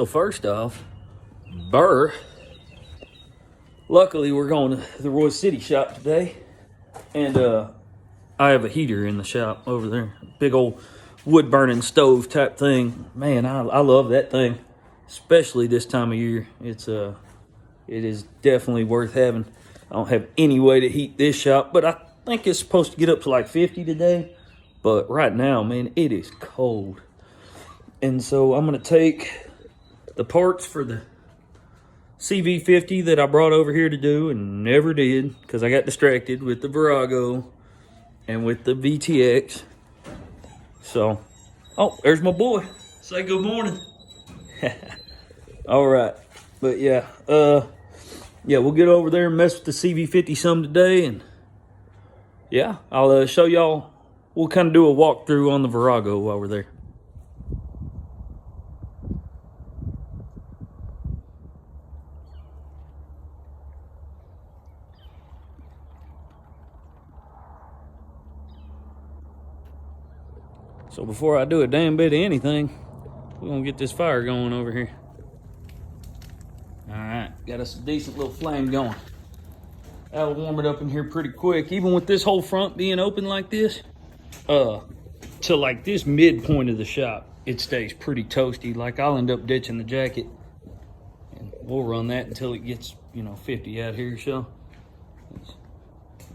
So first off, Burr. Luckily, we're going to the Roy City shop today, and I have a heater in the shop over there, big old wood burning stove type thing. Man, I love that thing, especially this time of year. It is definitely worth having. I don't have any way to heat this shop, but I think it's supposed to get up to like 50 today. But right now, man, it is cold. And so I'm gonna take the parts for the C50 that I brought over here to do and never did because I got distracted with the Virago and with the VTX. So, oh, there's my boy. Say good morning. All right, but yeah, we'll get over there and mess with the CV50 some today, and yeah, I'll show y'all. We'll kind of do a walkthrough on the Virago while we're there. So before I do a damn bit of anything, we're gonna get this fire going over here. All right, got us a decent little flame going. That'll warm it up in here pretty quick. Even with this whole front being open like this, to like this midpoint of the shop, it stays pretty toasty. Like I'll end up ditching the jacket, and we'll run that until it gets, 50 out here. So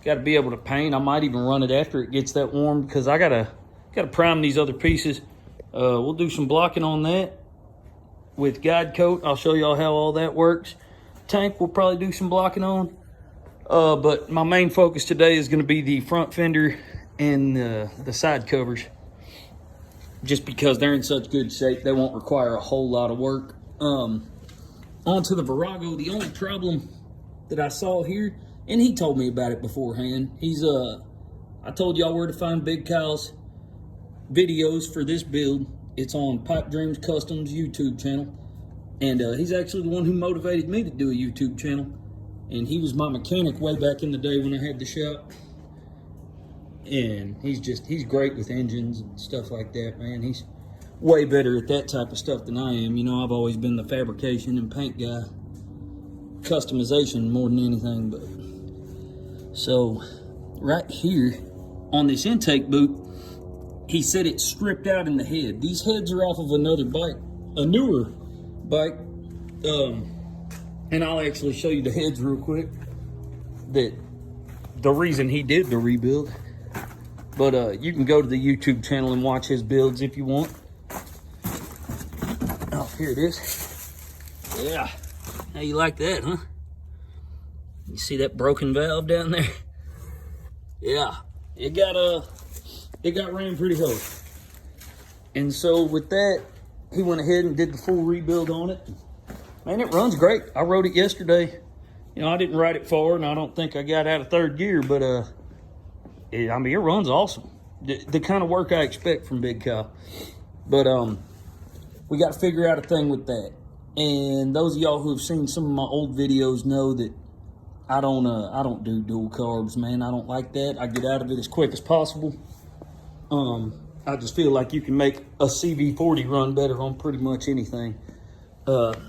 got to be able to paint. I might even run it after it gets that warm because I gotta prime these other pieces. We'll do some blocking on that with guide coat. I'll show y'all how all that works. Tank we'll probably do some blocking on. But my main focus today is going to be the front fender and the side covers. Just because they're in such good shape, they won't require a whole lot of work. Onto the Virago, the only problem that I saw here, and he told me about it beforehand. I told y'all where to find Big Kyle's videos for this build. It's on Pipe Dreams Customs YouTube channel, and he's actually the one who motivated me to do a YouTube channel, and he was my mechanic way back in the day when I had the shop. And he's great with engines and stuff like that, man. He's way better at that type of stuff than I am. I've always been the fabrication and paint guy, customization more than anything. But so right here on this intake boot, he said it's stripped out in the head. These heads are off of another bike, a newer bike. And I'll actually show you the heads real quick. That the reason he did the rebuild. But you can go to the YouTube channel and watch his builds if you want. Oh, here it is. Yeah. How you like that, huh? You see that broken valve down there? Yeah. It got ran pretty hard. And so with that, he went ahead and did the full rebuild on it. Man, it runs great. I rode it yesterday. I didn't ride it far, and I don't think I got out of third gear, but it runs awesome. The kind of work I expect from Big Kyle. But we got to figure out a thing with that. And those of y'all who have seen some of my old videos know that I don't do dual carbs, man. I don't like that. I get out of it as quick as possible. I just feel like you can make a CV40 run better on pretty much anything.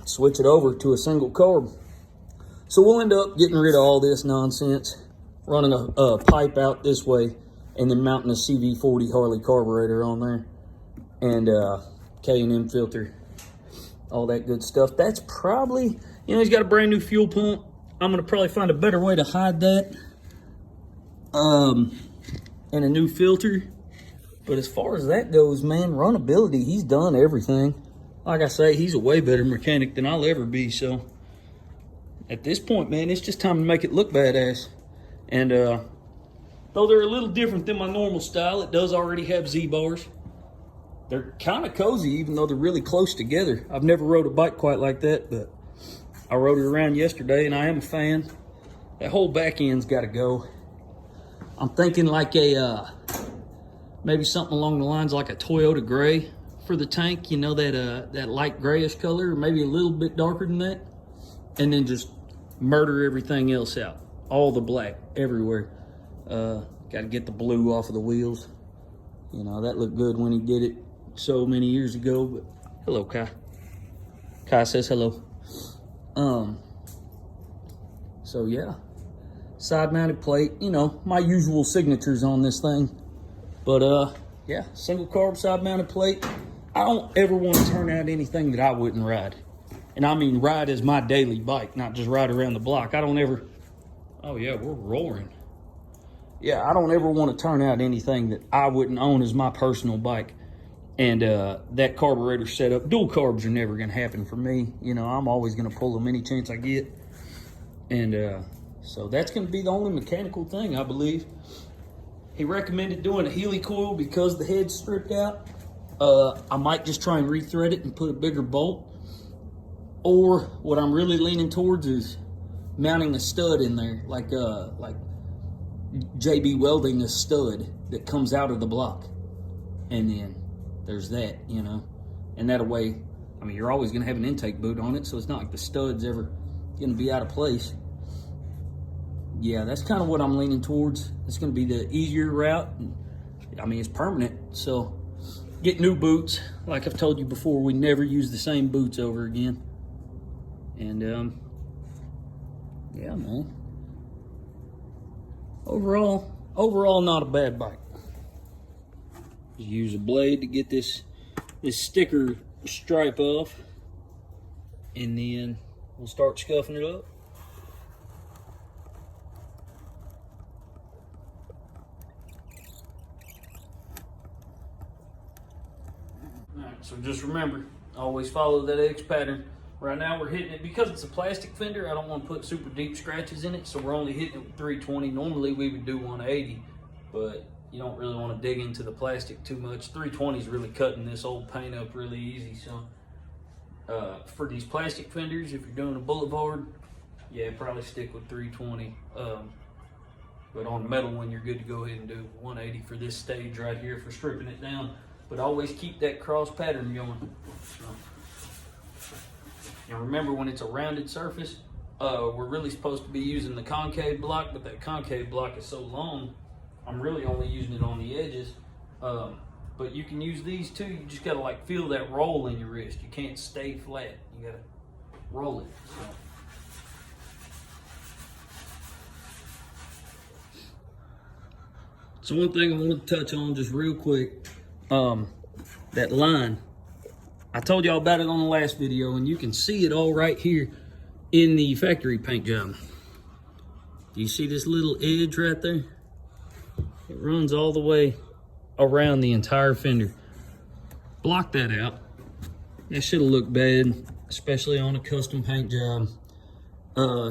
Switch it over to a single carb. So we'll end up getting rid of all this nonsense, running a pipe out this way, and then mounting a CV40 Harley carburetor on there, and K&M filter, all that good stuff. That's probably, he's got a brand new fuel pump. I'm gonna probably find a better way to hide that, and a new filter. But as far as that goes, man, runnability, he's done everything. Like I say, he's a way better mechanic than I'll ever be. So at this point, man, it's just time to make it look badass. And though they're a little different than my normal style, it does already have Z-bars. They're kind of cozy, even though they're really close together. I've never rode a bike quite like that, but I rode it around yesterday, and I am a fan. That whole back end's got to go. I'm thinking like maybe something along the lines like a Toyota gray for the tank, that light grayish color, or maybe a little bit darker than that, and then just murder everything else out. All the black everywhere. Got to get the blue off of the wheels. That looked good when he did it so many years ago. But hello, Kai. Kai says hello. So yeah, side mounted plate, you know, my usual signatures on this thing. But yeah, single carb side mounted plate. I don't ever want to turn out anything that I wouldn't ride. And I mean ride as my daily bike, not just ride around the block. I don't ever, oh yeah, we're roaring. Yeah, I don't ever want to turn out anything that I wouldn't own as my personal bike. And that carburetor setup, dual carbs are never going to happen for me. You know, I'm always going to pull them any chance I get. And so that's going to be the only mechanical thing, I believe. He recommended doing a Healy coil because the head's stripped out. I might just try and rethread it and put a bigger bolt. Or what I'm really leaning towards is mounting a stud in there, like JB welding a stud that comes out of the block. And then there's that, you know. And that way, I mean, you're always going to have an intake boot on it, so it's not like the stud's ever going to be out of place. Yeah, that's kind of what I'm leaning towards. It's going to be the easier route. I mean, it's permanent, so get new boots. Like I've told you before, we never use the same boots over again. And yeah, man. Overall, not a bad bike. Just use a blade to get this sticker stripe off, and then we'll start scuffing it up. Alright, so just remember, always follow that X pattern. Right now we're hitting it, because it's a plastic fender, I don't want to put super deep scratches in it, so we're only hitting it with 320. Normally we would do 180, but you don't really want to dig into the plastic too much. 320 is really cutting this old paint up really easy. So for these plastic fenders, if you're doing a Boulevard, yeah, probably stick with 320. But on the metal one, you're good to go ahead and do 180 for this stage right here for stripping it down. But always keep that cross pattern going. Now remember, when it's a rounded surface, we're really supposed to be using the concave block, but that concave block is so long, I'm really only using it on the edges. But you can use these too. You just gotta like feel that roll in your wrist. You can't stay flat. You gotta roll it. So one thing I want to touch on just real quick, that line. I told y'all about it on the last video, and you can see it all right here in the factory paint job. Do you see this little edge right there? It runs all the way around the entire fender. Block that out. That should've looked bad, especially on a custom paint job.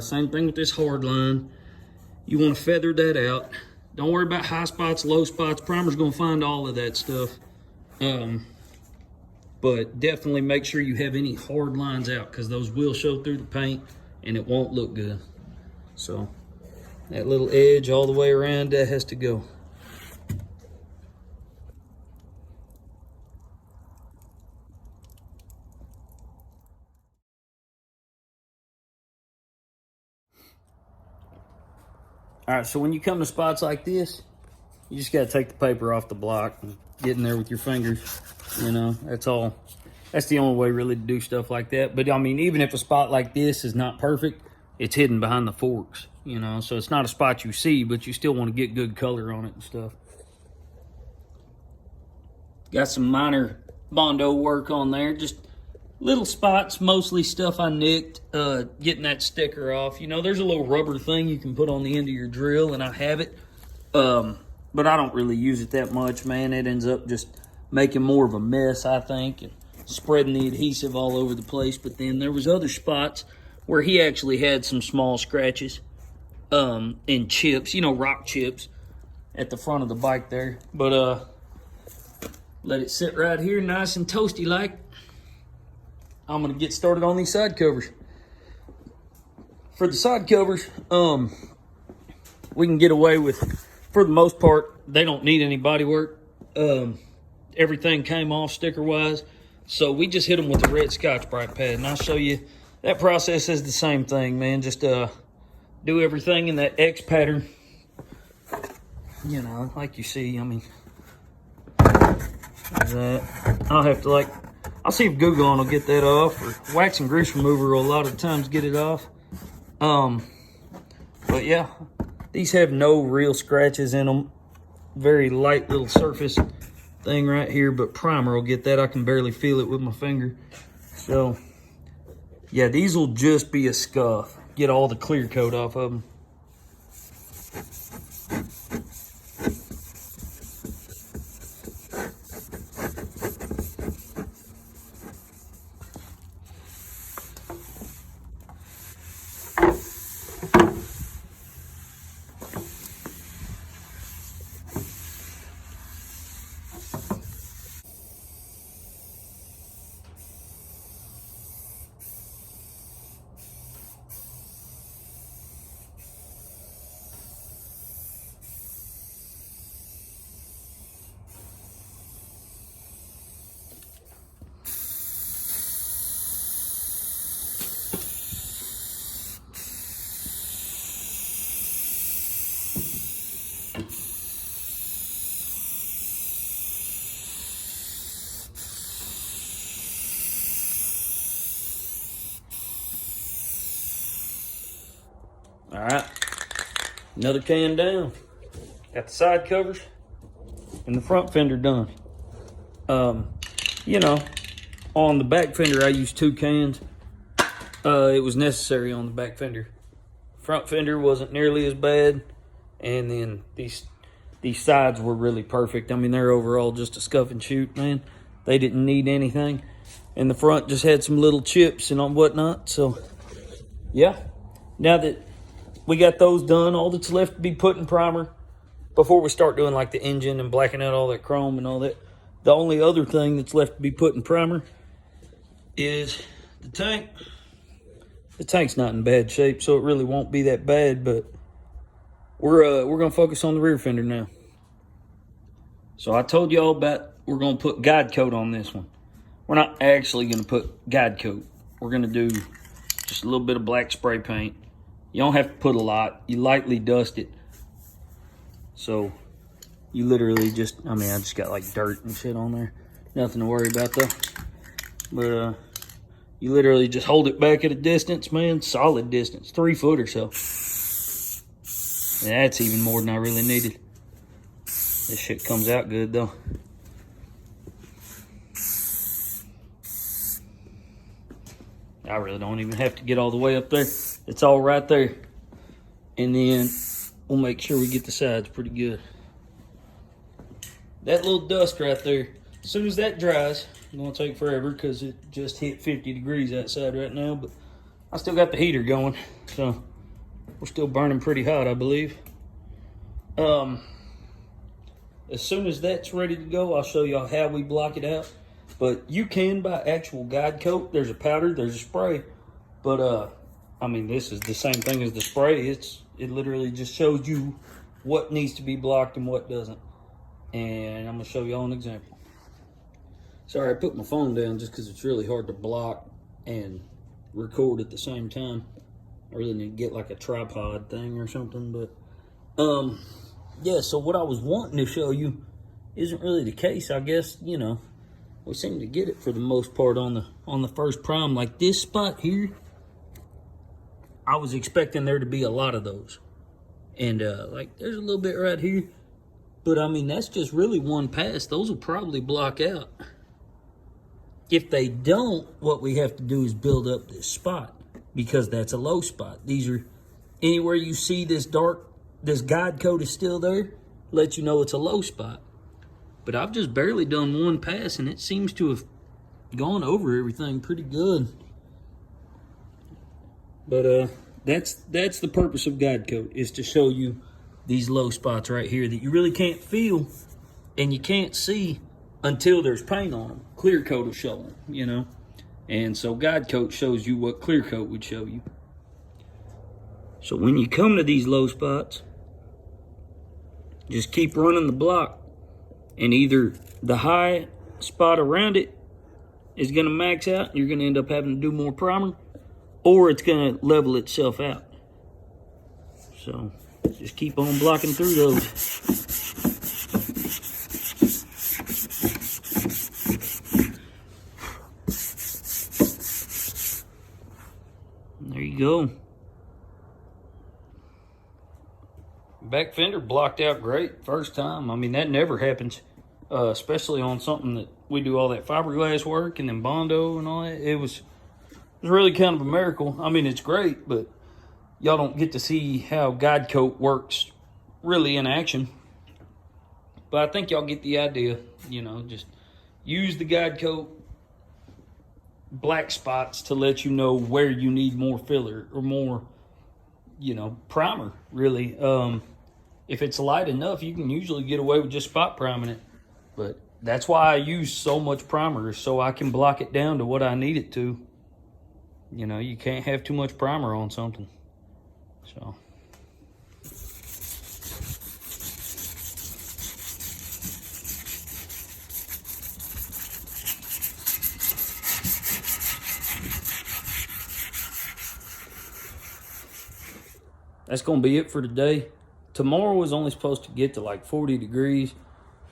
Same thing with this hard line. You want to feather that out. Don't worry about high spots, low spots. Primer's gonna find all of that stuff. But definitely make sure you have any hard lines out, because those will show through the paint and it won't look good. So that little edge all the way around, that has to go. All right, so when you come to spots like this, you just gotta take the paper off the block and get in there with your fingers. You know, that's all. That's the only way really to do stuff like that. But I mean, even if a spot like this is not perfect, it's hidden behind the forks, you know, so it's not a spot you see, but you still want to get good color on it and stuff. Got some minor Bondo work on there, just little spots, mostly stuff I nicked, getting that sticker off. You know, there's a little rubber thing you can put on the end of your drill, and I have it. But I don't really use it that much, man. It ends up just making more of a mess, I think, and spreading the adhesive all over the place. But then there was other spots where he actually had some small scratches and chips, you know, rock chips at the front of the bike there. But let it sit right here nice and toasty like. I'm gonna get started on these side covers. For the side covers, we can get away with, for the most part, they don't need any body work. Everything came off sticker wise, so we just hit them with the red Scotch-Brite pad, and I'll show you. That process is the same thing, man. Just do everything in that X pattern, you know, like you see. I mean, that I'll have to I'll see if Goo Gone will get that off, or wax and grease remover will a lot of times get it off. But yeah, these have no real scratches in them. Very light little surface thing right here, but primer will get that. I can barely feel it with my finger. So yeah, these will just be a scuff. Get all the clear coat off of them. All right, another can down. Got the side covers and the front fender done. You know, on the back fender, I used 2 cans. It was necessary on the back fender. Front fender wasn't nearly as bad, and then these sides were really perfect. I mean, they're overall just a scuff and shoot, man. They didn't need anything, and the front just had some little chips and whatnot. So, yeah. Now that we got those done, all that's left to be put in primer before we start doing like the engine and blacking out all that chrome and all that. The only other thing that's left to be put in primer is the tank. The tank's not in bad shape, so it really won't be that bad, but we're gonna focus on the rear fender now. So I told y'all about we're gonna put guide coat on this one. We're not actually gonna put guide coat. We're gonna do just a little bit of black spray paint. You don't have to put a lot. You lightly dust it. So you literally just, I mean, I just got like dirt and shit on there. Nothing to worry about though. But you literally just hold it back at a distance, man. Solid distance, 3 foot or so. And that's even more than I really needed. This shit comes out good though. I really don't even have to get all the way up there. It's all right there. And then we'll make sure we get the sides pretty good. That little dust right there, as soon as that dries, it's gonna take forever because it just hit 50 degrees outside right now, but I still got the heater going, so we're still burning pretty hot, I believe. As soon as that's ready to go, I'll show y'all how we block it out. But you can buy actual guide coat. There's a powder, there's a spray. But I mean, this is the same thing as the spray. It literally just shows you what needs to be blocked and what doesn't. And I'm gonna show y'all an example. Sorry, I put my phone down just because it's really hard to block and record at the same time. I really need to get like a tripod thing or something. But yeah, so what I was wanting to show you isn't really the case. I guess, you know, we seem to get it for the most part on the first prime. Like this spot here, I was expecting there to be a lot of those. And like there's a little bit right here. But I mean, that's just really one pass. Those will probably block out. If they don't, what we have to do is build up this spot because that's a low spot. These are, anywhere you see this dark, this guide coat is still there, let you know it's a low spot. But I've just barely done one pass and it seems to have gone over everything pretty good. But that's the purpose of guide coat, is to show you these low spots right here that you really can't feel and you can't see until there's paint on them. Clear coat will show them, you know. And so guide coat shows you what clear coat would show you. So when you come to these low spots, just keep running the block, and either the high spot around it is gonna max out, you're gonna end up having to do more primer, or it's gonna level itself out. So just keep on blocking through those. you go. Back fender blocked out great first time. I mean, that never happens, especially on something that we do all that fiberglass work and then Bondo and all that. It was really kind of a miracle. I mean, it's great, but y'all don't get to see how guide coat works really in action. But I think y'all get the idea. You know, just use the guide coat black spots to let you know where you need more filler or more, you know, primer, really. If it's light enough, you can usually get away with just spot priming it. But that's why I use so much primer, so I can block it down to what I need it to. You know, you can't have too much primer on something. So. That's going to be it for today. Tomorrow is only supposed to get to like 40 degrees.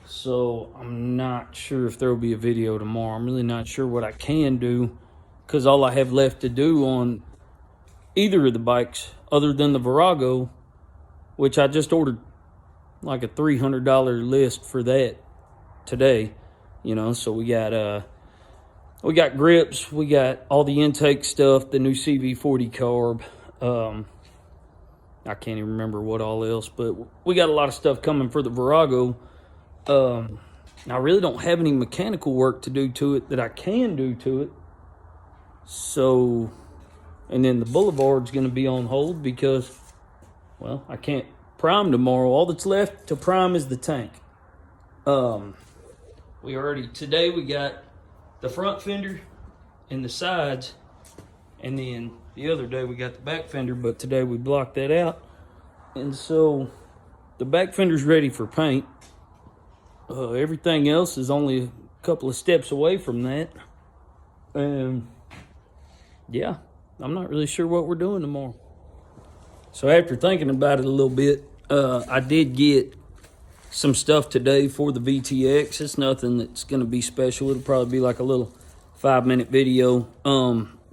So I'm not sure if there will be a video tomorrow. I'm really not sure what I can do, because all I have left to do on either of the bikes, other than the Virago, which I just ordered like a $300 list for that today. You know, so we got grips, we got all the intake stuff, the new c50 carb. I can't even remember what all else, but we got a lot of stuff coming for the Virago. I really don't have any mechanical work to do to it that I can do to it. So, and then the Boulevard's going to be on hold because, well, I can't prime tomorrow. All that's left to prime is the tank. Today we got the front fender and the sides, and then the other day we got the back fender, but today we blocked that out. And so the back fender's ready for paint. Everything else is only a couple of steps away from that. And yeah, I'm not really sure what we're doing tomorrow. So after thinking about it a little bit, I did get some stuff today for the VTX. It's nothing that's going to be special. It'll probably be like a little 5-minute video.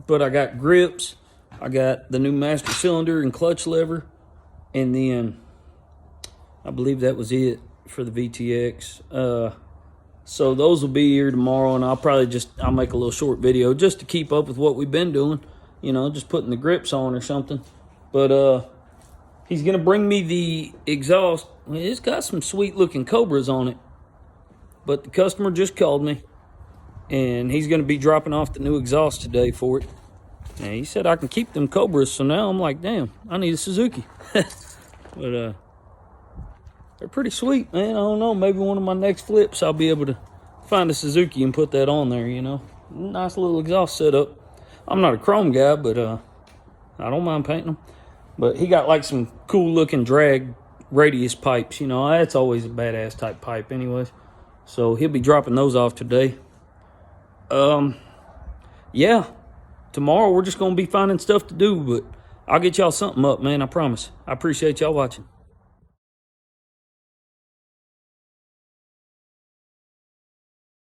But I got grips. I got the new master cylinder and clutch lever. And then I believe that was it for the VTX. So those will be here tomorrow, and I'll make a little short video just to keep up with what we've been doing. You know, just putting the grips on or something. But he's going to bring me the exhaust. It's got some sweet looking Cobras on it. But the customer just called me, and he's going to be dropping off the new exhaust today for it. And he said I can keep them Cobras, so now I'm like, damn, I need a Suzuki. But they're pretty sweet, man. I don't know, maybe one of my next flips I'll be able to find a Suzuki and put that on there, you know. Nice little exhaust setup. I'm not a chrome guy, but I don't mind painting them. But he got like some cool looking drag radius pipes, you know. That's always a badass type pipe anyways. So he'll be dropping those off today. Yeah. Tomorrow we're just going to be finding stuff to do, but I'll get y'all something up, man, I promise. I appreciate y'all watching.